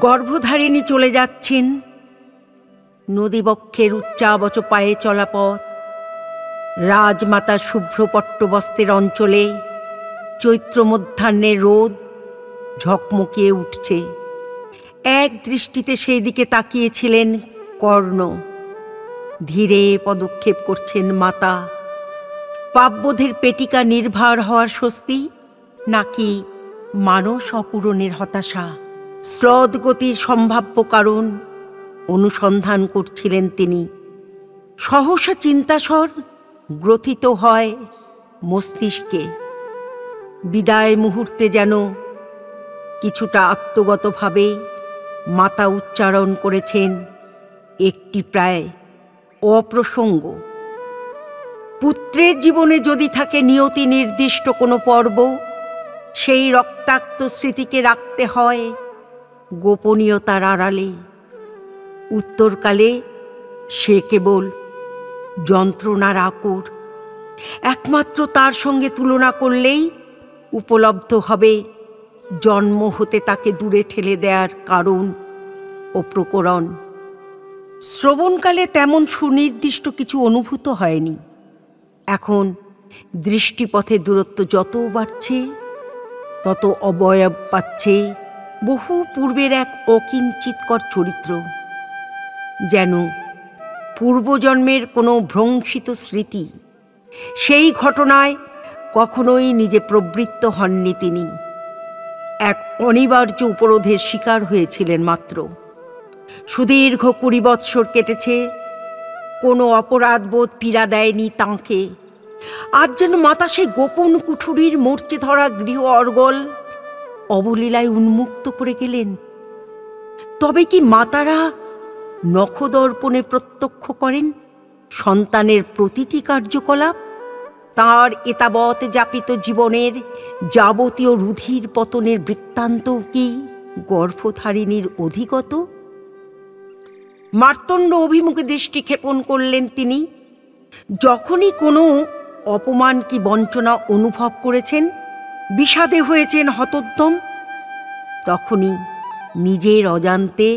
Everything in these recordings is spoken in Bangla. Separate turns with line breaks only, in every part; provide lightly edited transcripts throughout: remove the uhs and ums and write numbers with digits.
গর্ভধারিণী চলে যাচ্ছেন, নদীবক্ষের উচ্চাবচ পায়ে চলা পথ, রাজমাতার শুভ্র পট্টবস্ত্রের অঞ্চলে চৈত্র মধ্যাহ্নের রোদ ঝকমকিয়ে উঠছে। এক দৃষ্টিতে সেই দিকে তাকিয়েছিলেন কর্ণ। ধীরে পদক্ষেপ করছেন মাতা। পাপবোধের পেটিকা নির্ভার হওয়ার স্বস্তি, নাকি মানস অপূরণের হতাশা? শ্লথ গতির সম্ভাব্য কারণ অনুসন্ধান করছিলেন তিনি। সহসা চিন্তাস্বর গ্রথিত হয় মস্তিষ্কে। বিদায় মুহূর্তে যেন কিছুটা আত্মগতভাবে মাতা উচ্চারণ করেছেন একটি প্রায় অপ্রসঙ্গ। পুত্রের জীবনে যদি থাকে নিয়তি নির্দিষ্ট কোনো পর্ব, সেই রক্তাক্ত স্মৃতিকে রাখতে হয় গোপনীয়তার আড়ালে। উত্তরকালে সে কেবল যন্ত্রণার আকুর। একমাত্র তার সঙ্গে তুলনা করলেই উপলব্ধ হবে জন্ম হতে তাকে দূরে ঠেলে দেওয়ার কারণ ও প্রকরণ। শ্রবণকালে তেমন সুনির্দিষ্ট কিছু অনুভূত হয়নি। এখন দৃষ্টিপথে দূরত্ব যত বাড়ছে, তত অবয়ব পাচ্ছে বহু পূর্বের এক অকিঞ্চিৎকর চরিত্র। যেন পূর্বজন্মের কোনো ভ্রংসিত স্মৃতি। সেই ঘটনায় কখনোই নিজে প্রবৃত্ত হননি তিনি। এক অনিবার্য উপরোধের শিকার হয়েছিলেন মাত্র। সুদীর্ঘ 20 বৎসর কেটেছে, কোনো অপরাধবোধ পীড়া দেয়নি তাঁকে। আজ যেন মাতা সেই গোপন কুঠুরির মরচে ধরা গৃহ অর্গল অবলীলায় উন্মুক্ত করে গেলেন। তবে কি মাতারা নখদর্পণে প্রত্যক্ষ করেন সন্তানের প্রতিটি কার্যকলাপ? তাঁর এতাবৎ যাপিত জীবনের যাবতীয় রুধির পতনের বৃত্তান্তও কি গর্ভধারিণীর অধিগত? মার্তণ্ড অভিমুখে দৃষ্টি ক্ষেপণ করলেন তিনি। যখনই কোনো অপমান কি বঞ্চনা অনুভব করেছেন, বিষাদে হয়েছেন হতোদ্যম, তখনই নিজের অজান্তে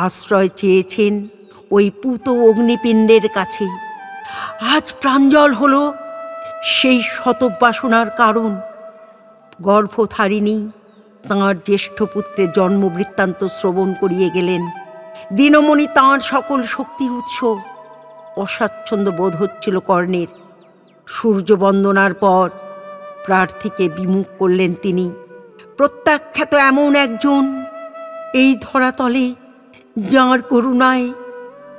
আশ্রয় চেয়েছেন ওই পুত অগ্নিপিণ্ডের কাছে। আজ প্রাঞ্জল হল সেই শতবাসনার কারণ। গর্ভধারিণী তাঁর জ্যেষ্ঠ পুত্রের জন্মবৃত্তান্ত শ্রবণ করিয়ে গেলেন। দিনমণি তাঁর সকল শক্তির উৎস। অস্বাচ্ছন্দ্য বোধ হচ্ছিল কর্ণের। সূর্যবন্দনার পর প্রার্থীকে বিমুখ করলেন তিনি। প্রত্যাখ্যাত এমন একজন এই ধরাতলে, যাঁর করুণায়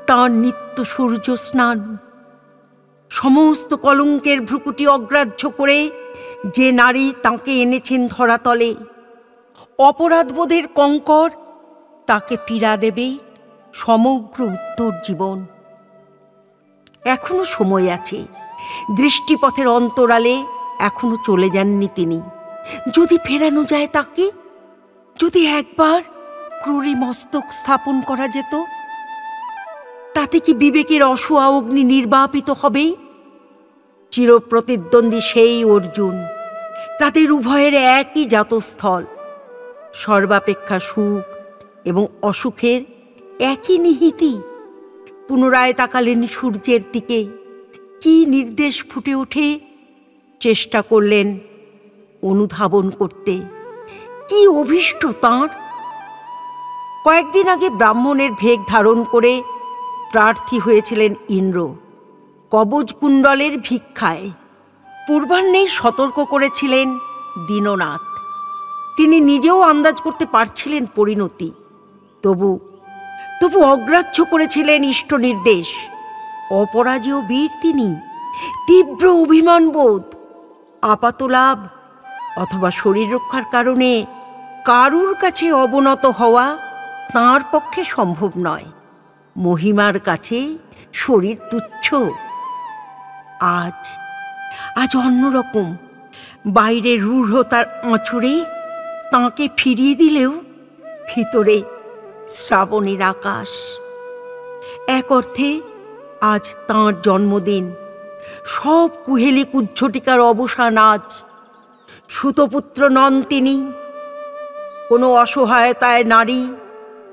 তাঁর নিত্য সূর্য স্নান। সমস্ত কলঙ্কের ভ্রুকুটি অগ্রাহ্য করে যে নারী তাঁকে এনেছেন ধরাতলে, অপরাধবোধের কঙ্কর তাকে পীড়া দেবে সমগ্র উত্তর জীবন। এখনো সময় আছে। দৃষ্টিপথের অন্তরালে এখনো চলে যাননি তিনি। যদি ফেরানো যায় তাকে, যদি একবার ক্রূরী মস্তক স্থাপন করা যেত, তাতে কি বিবেকের অসুয়া অগ্নি নির্বাপিত হবে? চিরপ্রতিদ্বন্দ্বী সেই অর্জুন, তাদের উভয়ের একই জাতস্থল। সর্বাপেক্ষা সুখ এবং অসুখের একই নিহিতি। পুনরায় তাকালেন সূর্যের দিকে। কি নির্দেশ ফুটে ওঠে? চেষ্টা করলেন অনুধাবন করতে। কি অভীষ্ট তাঁর? কয়েকদিন আগে ব্রাহ্মণের ভেগ ধারণ করে প্রার্থী হয়েছিলেন ইন্দ্র, কবচকুণ্ডলের ভিক্ষায়। পূর্বাহ্নেই সতর্ক করেছিলেন দীননাথ। তিনি নিজেও আন্দাজ করতে পারছিলেন পরিণতি, তবু অগ্রাহ্য করেছিলেন ইষ্ট নির্দেশ। অপরাজেয় বীর তিনি। তীব্র অভিমানবোধ, আপাতলাভ অথবা শরীর রক্ষার কারণে কারুর কাছে অবনত হওয়া তাঁর পক্ষে সম্ভব নয়। মহিমার কাছে শরীর তুচ্ছ। আজ অন্যরকম। বাইরের রূঢ়তার আঁচড়ে তাঁকে ফিরিয়ে দিলেও ভিতরে শ্রাবণের আকাশ। এক অর্থে আজ তাঁর জন্মদিন। সব কুহেলি কুজ্ঝটিকার অবসান আজ। সুতপুত্র নন তিনি। কোনো অসহায়তায় নারী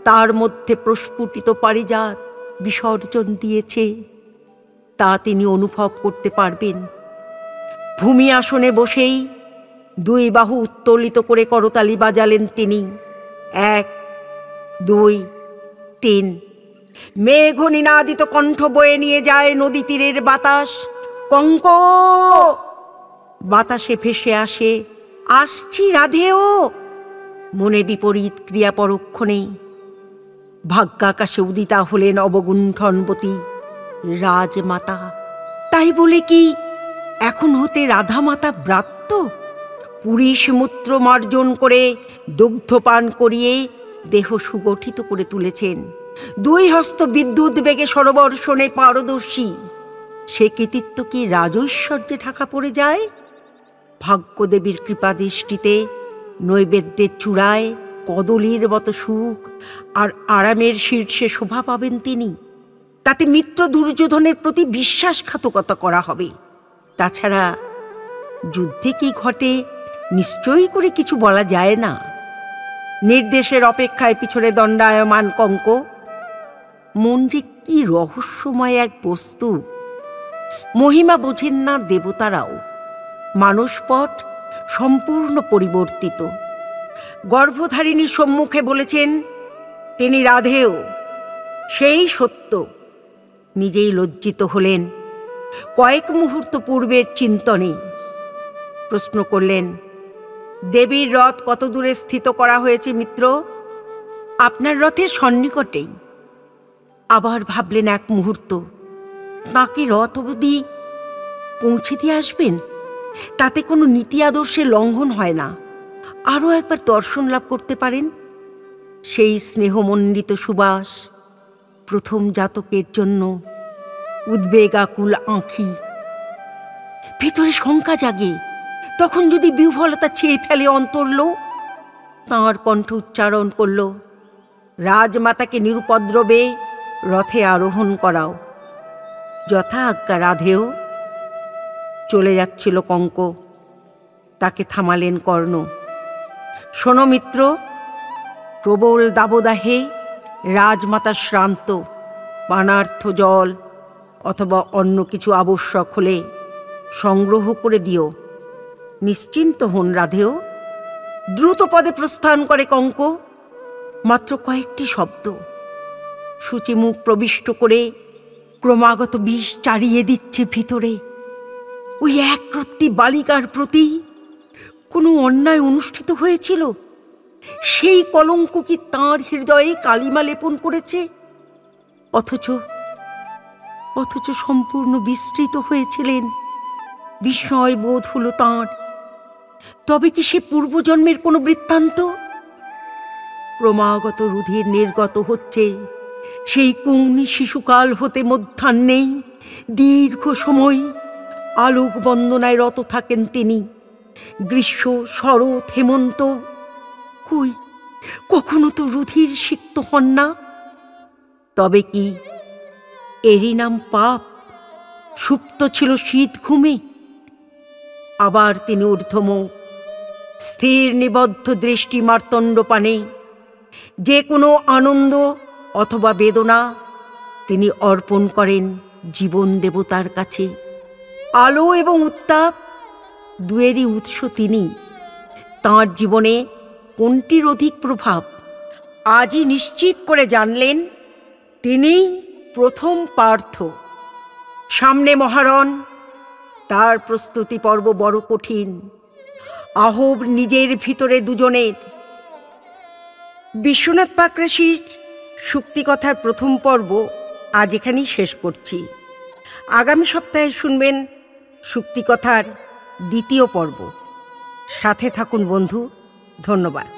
তার মধ্যে প্রস্ফুটিত পারিজাত বিসর্জন দিয়েছে, তা তিনি অনুভব করতে পারবেন। ভূমি আসনে বসেই দুই বাহু উত্তোলিত করে করতালি বাজালেন তিনি। 1, 2, 3। মেঘ নিনাদিত কণ্ঠ বয়ে নিয়ে যায় নদী তীরের বাতাস। কঙ্ক! বাতাসে ভেসে আসে, আসছি রাধেও। মনে বিপরীত ক্রিয়া পরক্ষণে ভাগ্যাকাশে উদিতা হলেন অবগুণ্ঠনবতী রাজমাতা। তাই বলে কি এখন হতে রাধামাতা ব্রাত্য? পুরীশ মূত্র মার্জন করে দুগ্ধপান করিয়ে দেহ সুগঠিত করে তুলেছেন। 2 হস্ত বিদ্যুৎ বেগে সরবর্ষণে পারদর্শী। সে কৃতিত্ব কি রাজৈশ্বর্যে ঢাকা পড়ে যায়? ভাগ্যদেবীর কৃপাদৃষ্টিতে নৈবেদ্যের চূড়ায় কদলীর মতো সুখ আর আরামের শীর্ষে শোভা পাবেন তিনি। তাতে মিত্র দুর্যোধনের প্রতি বিশ্বাসঘাতকতা করা হবে। তাছাড়া যুদ্ধে কি ঘটে নিশ্চয়ই করে কিছু বলা যায় না। নির্দেশের অপেক্ষায় পিছনে দণ্ডায়মান কঙ্ক। মন যে কি রহস্যময় এক বস্তু, মহিমা বোঝেন না দেবতারাও। মানসপট সম্পূর্ণ পরিবর্তিত। গর্ভধারিণীর সম্মুখে বলেছেন তিনি রাধেয়, সেই সত্য। নিজেই লজ্জিত হলেন কয়েক মুহূর্ত পূর্বের চিন্তনে। প্রশ্ন করলেন, দেবীর রথ কত দূরে স্থিত করা হয়েছে মিত্র? আপনার রথের সন্নিকটেই। আবার ভাবলেন এক মুহূর্ত, তাঁকে রথ অবধি পৌঁছে দিয়ে আসবেন। তাতে কোনো নীতি আদর্শের লঙ্ঘন হয় না। আরও একবার দর্শন লাভ করতে পারেন। সেই স্নেহমণ্ডিত সুবাস প্রথম জাতকের জন্য উদ্বেগাকুল আঁখি। ভিতরে শঙ্কা জাগে, তখন যদি বিহ্বলতা ছেয়ে ফেলে অন্তর্লো। তাঁর কণ্ঠ উচ্চারণ করল, রাজমাতাকে নিরুপদ্রবে রথে আরোহণ করাও। যথা আজ্ঞা রাধেয়। চলে যাচ্ছিল কঙ্ক, তাকে থামালেন কর্ণ। শোনো মিত্র, প্রবল দাবদাহে রাজমাতা শ্রান্ত, পানার্থ জল অথবা অন্য কিছু আবশ্যক হলে সংগ্রহ করে দিও। নিশ্চিন্ত হন রাধেয়। দ্রুত পদে প্রস্থান করে কঙ্ক। মাত্র কয়েকটি শব্দ সূচিমুখ প্রবিষ্ট করে ক্রমাগত বিষ চাড়িয়ে দিচ্ছে ভিতরে। ওই একরত্তি বালিকার প্রতি কোনো অন্যায় অনুষ্ঠিত হয়েছিল? সেই কলঙ্ক কি তাঁর হৃদয়ে কালিমা লেপন করেছে? অথচ সম্পূর্ণ বিস্মৃত হয়েছিলেন। বিস্ময় বোধ হলো তাঁর। তবে কি সে পূর্বজন্মের কোনো বৃত্তান্ত? ক্রমাগত রুধির নির্গত হচ্ছে। সেই কৌনি শিশুকাল হতে মধ্যাহ্নেই দীর্ঘ সময় আলোক বন্দনায় রত থাকেন তিনি। গ্রীষ্ম, শরৎ, হেমন্ত, কই কখনো তো রুধির সিক্ত হন না। তবে কি এরই নাম পাপ? সুপ্ত ছিল শীত ঘুমে। আবার তিনি ঊর্ধ্বমুখ, স্থির নিবদ্ধ দৃষ্টি মার্তণ্ড পানে। যে কোনো আনন্দ অথবা বেদনা তিনি অর্পণ করেন জীবন দেবতার কাছে। আলো এবং উত্তাপ দুয়েরই উৎস তিনি। তাঁর জীবনে কোনটির অধিক প্রভাব আজই নিশ্চিত করে জানলেন তিনিই প্রথম পার্থ। সামনে মহারণ, তার প্রস্তুতি পর্ব বড় কঠিন। আহব নিজের ভিতরে দুজনের। বিশ্বনাথ পাকরাশির শুক্তিকথার প্রথম পর্ব আজ এখানেই শেষ করছি। আগামী সপ্তাহে শুনবেন শুক্তিকথার দ্বিতীয় পর্ব। সাথে থাকুন বন্ধু। ধন্যবাদ।